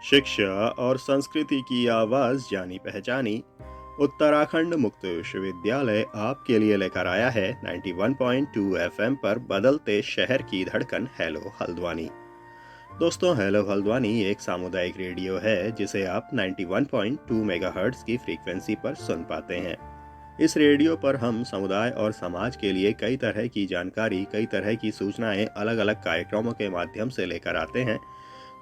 शिक्षा और संस्कृति की आवाज जानी पहचानी। उत्तराखंड मुक्त विश्वविद्यालय आपके लिए लेकर आया है 91.2 एफएम पर बदलते शहर की धड़कन हेलो हल्द्वानी। दोस्तों, हेलो हल्द्वानी एक सामुदायिक रेडियो है जिसे आप 91.2 मेगाहर्ट्ज की फ्रीक्वेंसी पर सुन पाते हैं। इस रेडियो पर हम समुदाय और समाज के लिए कई तरह की जानकारी, कई तरह की सूचनाएं अलग अलग कार्यक्रमों के माध्यम से लेकर आते हैं।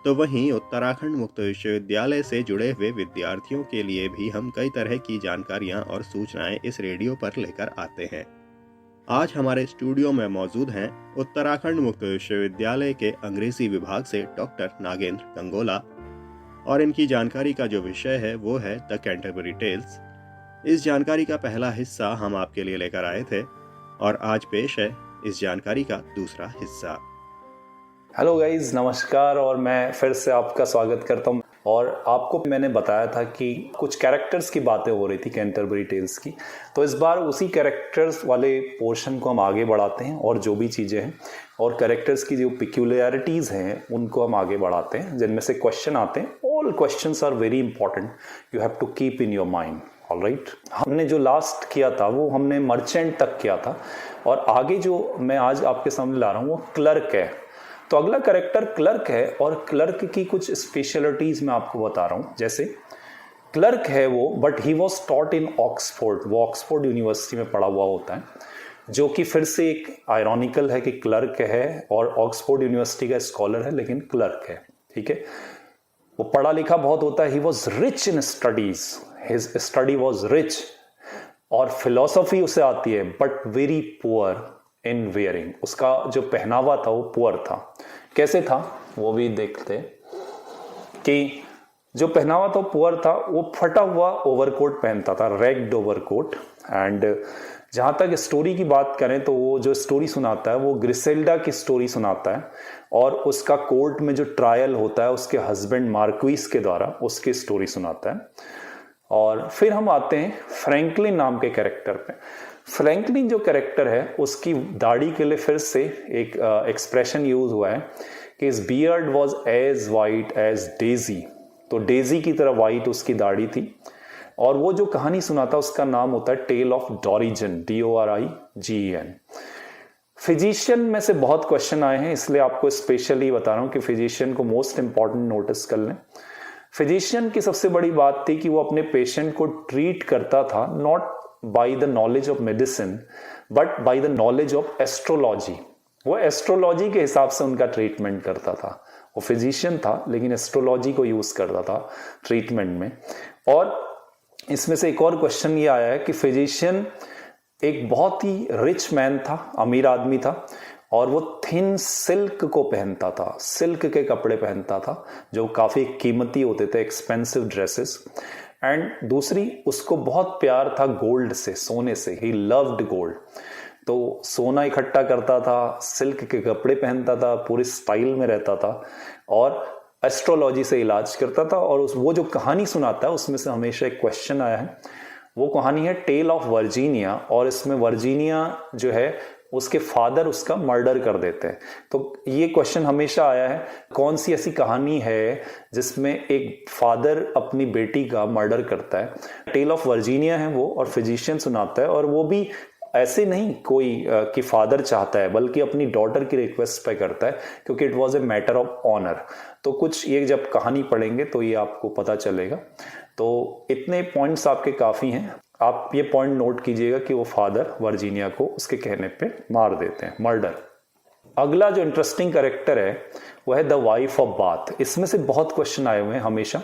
तो वहीं उत्तराखंड मुक्त विश्वविद्यालय से जुड़े हुए विद्यार्थियों के लिए भी हम कई तरह की जानकारियां और सूचनाएं इस रेडियो पर लेकर आते हैं। आज हमारे स्टूडियो में मौजूद हैं उत्तराखंड मुक्त विश्वविद्यालय के अंग्रेजी विभाग से डॉक्टर नागेंद्र गंगोला, और इनकी जानकारी का जो विषय है वो है द कैंटरबरी टेल्स। इस जानकारी का पहला हिस्सा हम आपके लिए लेकर आए थे और आज पेश है इस जानकारी का दूसरा हिस्सा। हेलो गाइज, नमस्कार। और मैं फिर से आपका स्वागत करता हूँ। और आपको मैंने बताया था कि कुछ कैरेक्टर्स की बातें हो रही थी कैंटरबरी टेल्स की, तो इस बार उसी कैरेक्टर्स वाले पोर्शन को हम आगे बढ़ाते हैं और जो भी चीज़ें हैं और कैरेक्टर्स की जो पिक्यूलियरिटीज़ हैं उनको हम आगे बढ़ाते हैं, जिनमें से क्वेश्चन आते हैं। All questions are very important, you have to keep in your mind. Alright, हमने जो लास्ट किया था वो हमने मर्चेंट तक किया था और आगे जो मैं आज आपके सामने ला रहा हूँ वो क्लर्क है। तो अगला कैरेक्टर क्लर्क है और क्लर्क की कुछ स्पेशलिटीज मैं आपको बता रहा हूं। जैसे क्लर्क है वो, but he was taught in Oxford, वो ऑक्सफोर्ड यूनिवर्सिटी में पढ़ा हुआ होता है, जो कि फिर से एक आयरॉनिकल है कि क्लर्क है और ऑक्सफोर्ड यूनिवर्सिटी का स्कॉलर है लेकिन क्लर्क है। ठीक है, वो पढ़ा लिखा बहुत होता है। He was rich in studies, his study was rich, और फिलोसफी उसे आती है, but very poor in wearing. उसका जो पहनावा था वो पुअर था। कैसे था वो भी देखते कि जो पहनावा था पुअर था, वो फटा हुआ ओवरकोट पहनता था, रैग्ड ओवरकोट। एंड जहाँ तक स्टोरी की बात करें तो वो जो स्टोरी सुनाता है वो ग्रिसेल्डा की स्टोरी सुनाता है और उसका कोर्ट में जो ट्रायल होता है उसके हस्बैंड मार्क्विस के द्वारा उसकी स्टोरी सुनाता है। और फिर हम आते हैं फ्रैंकलिन नाम के कैरेक्टर पे। फ्रैंकलिन जो कैरेक्टर है उसकी दाढ़ी के लिए फिर से एक एक्सप्रेशन यूज हुआ है कि इस beard was as white as daisy. तो डेजी की तरह वाइट उसकी दाढ़ी थी। और वो जो कहानी सुनाता उसका नाम होता है टेल ऑफ डॉरिजन, DORIGEN। फिजिशियन में से बहुत क्वेश्चन आए हैं, इसलिए आपको स्पेशली बता रहा हूं कि फिजिशियन को मोस्ट इंपॉर्टेंट नोटिस कर लें। फिजिशियन की सबसे बड़ी बात थी कि वो अपने पेशेंट को ट्रीट करता था not by the knowledge of medicine but by the knowledge of astrology. वो एस्ट्रोलॉजी के हिसाब से उनका ट्रीटमेंट करता था। वो फिजिशियन था लेकिन एस्ट्रोलॉजी को यूज करता था ट्रीटमेंट में। और इसमें से एक और क्वेश्चन ये आया है कि फिजिशियन एक बहुत ही रिच मैन था, अमीर आदमी था, और वो थिन सिल्क को पहनता था, सिल्क के कपड़े पहनता था जो काफी कीमती होते थे, एक्सपेंसिव ड्रेसेस। एंड दूसरी, उसको बहुत प्यार था गोल्ड से, सोने से। ही लव्ड गोल्ड, तो सोना इकट्ठा करता था, सिल्क के कपड़े पहनता था, पूरे स्टाइल में रहता था और एस्ट्रोलॉजी से इलाज करता था। और वो जो कहानी सुनाता है उसमें से हमेशा एक क्वेश्चन आया है, वो कहानी है टेल ऑफ वर्जीनिया। और इसमें वर्जीनिया जो है उसके फादर उसका मर्डर कर देते हैं। तो ये क्वेश्चन हमेशा आया है, कौन सी ऐसी कहानी है जिसमें एक फादर अपनी बेटी का मर्डर करता है। टेल ऑफ वर्जीनिया है वो, और फिजिशियन सुनाता है। और वो भी ऐसे नहीं कोई कि फादर चाहता है, बल्कि अपनी डॉटर की रिक्वेस्ट पे करता है, क्योंकि it was a matter of honour. तो कुछ ये जब कहानी पढ़ेंगे तो ये आपको पता चलेगा। तो इतने पॉइंट्स आपके काफी हैं। आप ये पॉइंट नोट कीजिएगा कि वो फादर वर्जीनिया को उसके कहने पे मार देते हैं, मर्डर। अगला जो इंटरेस्टिंग कैरेक्टर है वो है द वाइफ ऑफ बाथ। इसमें से बहुत क्वेश्चन आए हुए हैं हमेशा।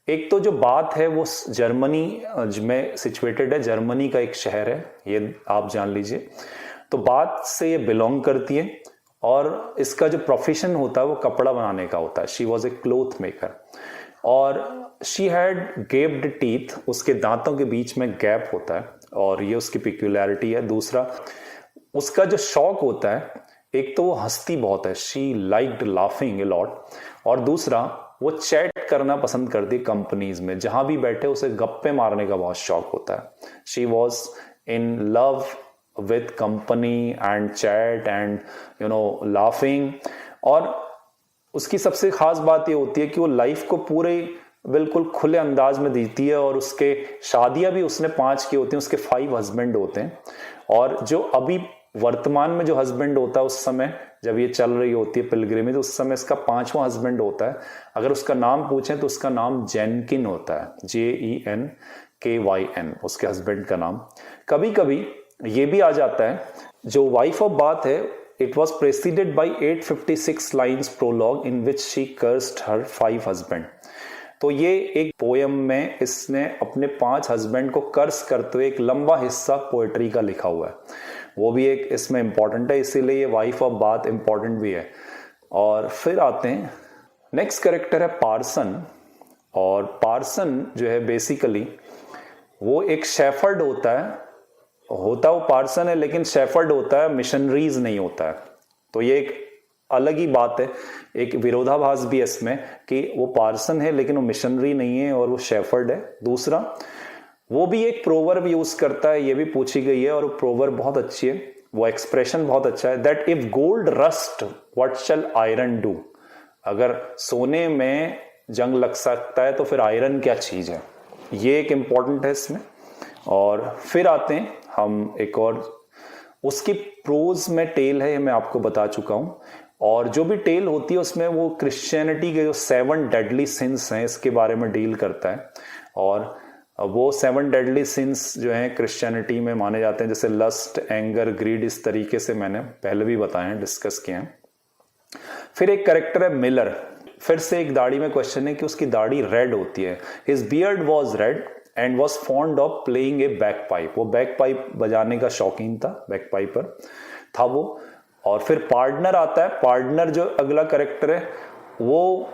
एक तो जो बाथ है वो जर्मनी में सिचुएटेड है, जर्मनी का एक शहर है, ये आप जान लीजिए। तो बाथ से ये बिलोंग करती है और इसका जो प्रोफेशन होता है वो कपड़ा बनाने का होता है। She was a cloth maker और शी हैड गेप्ड टीथ, उसके दांतों के बीच में गैप होता है और ये उसकी पिक्यूलैरिटी है। दूसरा, उसका जो शौक होता है, एक तो वो हंसती बहुत है, she liked laughing a lot, और दूसरा वो चैट करना पसंद करती है कंपनीज में, जहां भी बैठे उसे गप्पे मारने का बहुत शौक होता है। She was in love with company and chat and laughing। और उसकी सबसे खास बात ये होती है कि वो लाइफ को पूरे बिल्कुल खुले अंदाज में जीती है, और उसके शादियां भी उसने 5 की होती हैं, उसके 5 हस्बैंड होते हैं। और जो अभी वर्तमान में जो हस्बैंड होता है, उस समय जब ये चल रही होती है पिलग्रिमेज, उस समय इसका 5वां हस्बैंड होता है। अगर उसका नाम पूछें तो उसका नाम जेनकिन होता है, JENKYN, उसके हस्बैंड का नाम। कभी कभी ये भी आ जाता है, जो वाइफ ऑफ बाथ है, it was preceded by 856 lines prologue in which she cursed her 5 husband. तो ये एक पोयम में इसने अपने 5 हस्बैंड को कर्स करते हुए एक लंबा हिस्सा पोएट्री का लिखा हुआ है, वो भी एक इसमें इंपॉर्टेंट है, इसीलिए ये वाइफ ऑफ बाथ इंपॉर्टेंट भी है। और फिर आते हैं, नेक्स्ट कैरेक्टर है पार्सन। और पार्सन जो है बेसिकली वो एक शेफर्ड होता है वो पार्सन है, लेकिन शेफर्ड होता है, मिशनरीज नहीं होता है। तो ये एक अलग ही बात है, एक विरोधाभास भी है इसमें कि वो पार्सन है लेकिन वो मिशनरी नहीं है और वो शेफर्ड है। दूसरा, वो भी एक प्रोवर्ब यूज करता है, ये भी पूछी गई है, और वो प्रोवर्ब बहुत अच्छी है, वो एक्सप्रेशन बहुत अच्छा है, that if gold rust what shell iron do. अगर सोने में जंग लग सकता है तो फिर आयरन क्या चीज है, ये एक इंपॉर्टेंट है इसमें। और फिर आते हैं हम एक और, उसकी प्रोज में टेल है, मैं आपको बता चुका हूं। और जो भी टेल होती है उसमें वो क्रिश्चियनिटी के जो 7 डेडली सिंस हैं इसके बारे में डील करता है। और वो 7 डेडली सिंस जो हैं क्रिश्चियनिटी में माने जाते हैं, जैसे लस्ट, एंगर, ग्रीड, इस तरीके से मैंने पहले भी बताए हैं, डिस्कस किए हैं। फिर एक कैरेक्टर है मिलर। फिर से एक दाढ़ी में क्वेश्चन है कि उसकी दाढ़ी रेड होती है। His beard was red and was fond of playing a back pipe. वो बैक पाइप बजाने का शौकीन था, बैक पाइपर था वो। और फिर पार्टनर आता है। पार्टनर जो अगला कैरेक्टर है, वो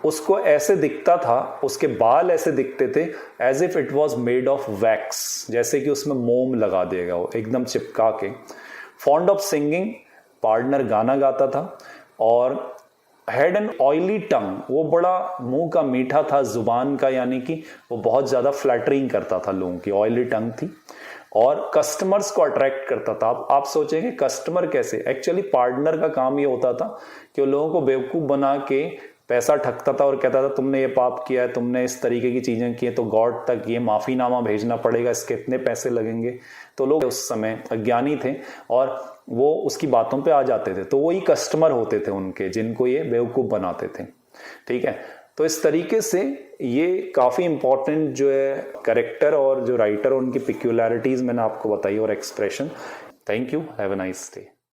उसको ऐसे दिखता था, उसके बाल ऐसे दिखते थे as if it was made of wax, जैसे कि उसमें मोम लगा देगा वो एकदम चिपका के। फॉन्ड ऑफ सिंगिंग, पार्टनर गाना गाता था। और हैड एन ऑयली टंग, वो बड़ा मुंह का मीठा था, जुबान का, यानी कि वो बहुत ज्यादा फ्लैटरिंग करता था लोगों की, ऑयली टंग थी। और कस्टमर्स को अट्रैक्ट करता था। आप सोचेंगे कस्टमर कैसे, एक्चुअली पार्टनर का काम ये होता था कि वो लोगों को बेवकूफ बना के पैसा ठगता था और कहता था तुमने ये पाप किया है, तुमने इस तरीके की चीजें की है, तो गॉड तक ये माफीनामा भेजना पड़ेगा, इसके इतने पैसे लगेंगे। तो लोग उस समय अज्ञानी थे और वो उसकी बातों पे आ जाते थे, तो वही कस्टमर होते थे उनके, जिनको ये बेवकूफ बनाते थे। ठीक है, तो इस तरीके से ये काफी इंपॉर्टेंट जो है कैरेक्टर और जो राइटर, उनकी पिक्यूलैरिटीज मैंने आपको बताई और expression. Thank you, have a nice day.